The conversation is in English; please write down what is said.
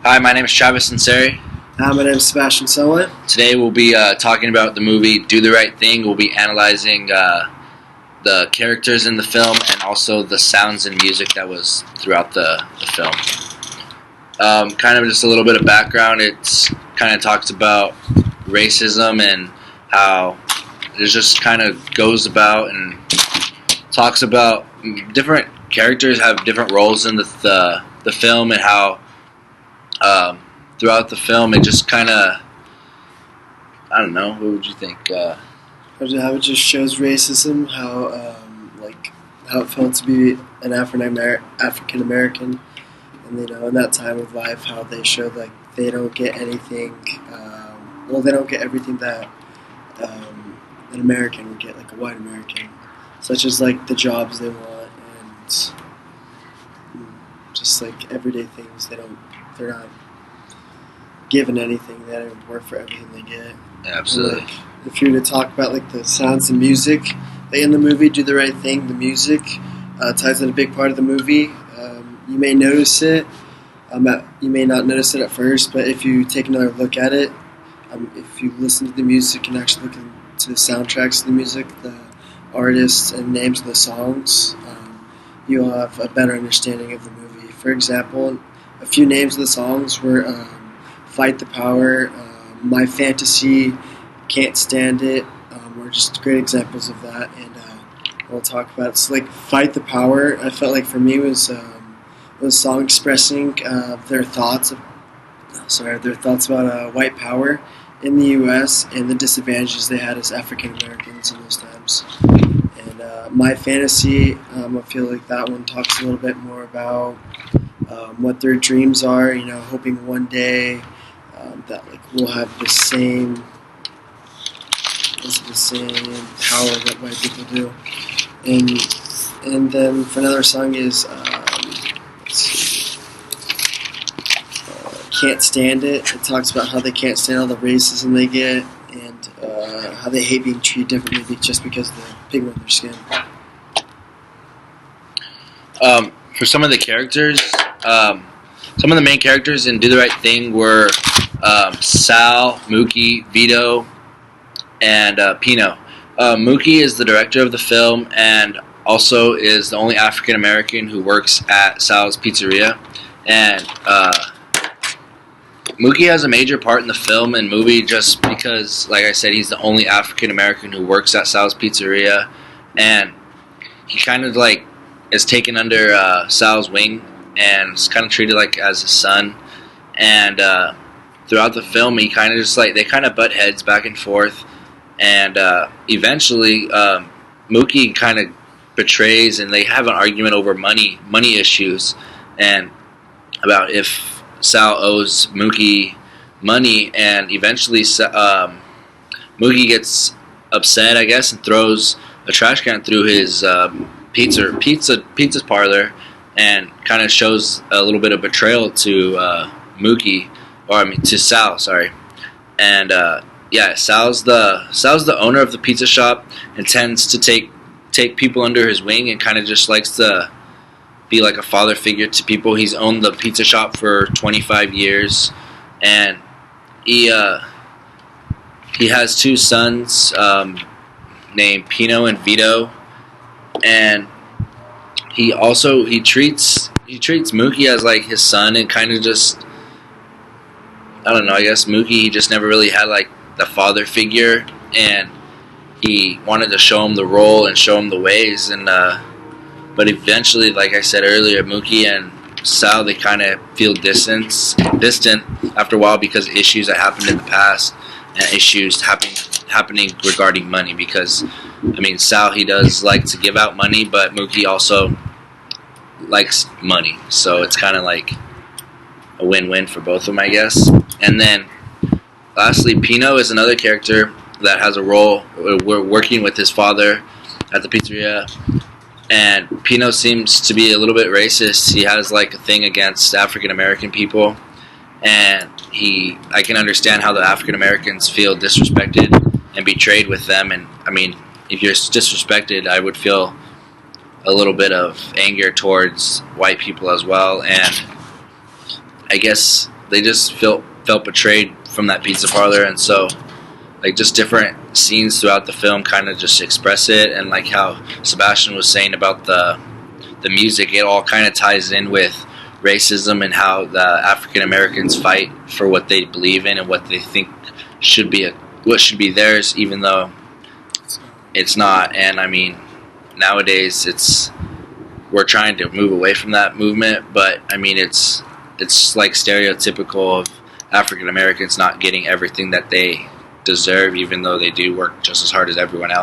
Hi, my name is Travis Ansari. My name is Sebastian Selwyn. Today we'll be talking about the movie Do the Right Thing. We'll be analyzing the characters in the film and also the sounds and music that was throughout the film. Kind of just a little bit of background. It's kind of talks about racism and how it just kind of goes about and talks about different characters have different roles in the film and how throughout the film it just kind of, I don't know, what would you think? How it just shows racism, how it felt to be an African American, and in that time of life, how they showed they don't get anything. They don't get everything that an American would get, like a white American, such as the jobs they want and just everyday things. They're not given anything. They don't work for everything they get. Absolutely. If you were to talk about the sounds and music in the movie, Do the Right Thing, the music ties in a big part of the movie. You may notice it. You may not notice it at first, but if you take another look at it, if you listen to the music and actually look into the soundtracks of the music, the artists and names of the songs, you'll have a better understanding of the movie. For example, a few names of the songs were Fight the Power, My Fantasy, Can't Stand It, were just great examples of that, and we'll talk about it. So Fight the Power, I felt for me was a song expressing their thoughts about white power in the U.S. and the disadvantages they had as African Americans in those times. And My Fantasy, I feel that one talks a little bit more about what their dreams are. Hoping one day that we'll have the same power that white people do. And then for another song is Can't Stand It. It talks about how they can't stand all the racism they get and how they hate being treated differently just because of the pigment of their skin. For some of the characters, some of the main characters in Do the Right Thing were Sal, Mookie, Vito, and Pino. Mookie is the director of the film and also is the only African American who works at Sal's Pizzeria. And Mookie has a major part in the film and movie just because, like I said, he's the only African American who works at Sal's Pizzeria, and he kind of is taken under Sal's wing and is kind of treated as his son. And throughout the film, he kind of just they kind of butt heads back and forth, and eventually Mookie kind of betrays, and they have an argument over money issues, and about if Sal owes Mookie money, and eventually Mookie gets upset, I guess, and throws a trash can through his pizza parlor, and kind of shows a little bit of betrayal to to Sal, sorry. And Sal's the owner of the pizza shop and tends to take people under his wing and kind of just likes to be like a father figure to people. He's owned the pizza shop for 25 years, and he has two sons named Pino and Vito, and he treats Mookie as his son, and kind of just, I don't know, I guess Mookie, he just never really had the father figure, and he wanted to show him the role and show him the ways, and but eventually, like I said earlier, Mookie and Sal, they kind of feel distant after a while because of issues that happened in the past and issues happening regarding money. Because, Sal, he does like to give out money, but Mookie also likes money. So it's kind of a win-win for both of them, I guess. And then, lastly, Pino is another character that has a role. We're working with his father at the pizzeria. And Pino seems to be a little bit racist. He has a thing against African American people, and I can understand how the African Americans feel disrespected and betrayed with them. And if you're disrespected, I would feel a little bit of anger towards white people as well. And I guess they just felt betrayed from that pizza parlor, and so like just different scenes throughout the film kind of just express it, and like how Sebastian was saying about the music, it all kind of ties in with racism and how the African Americans fight for what they believe in and what they think should be theirs, even though it's not. And I mean, nowadays we're trying to move away from that movement, but I mean it's like stereotypical of African Americans not getting everything that they deserve, even though they do work just as hard as everyone else.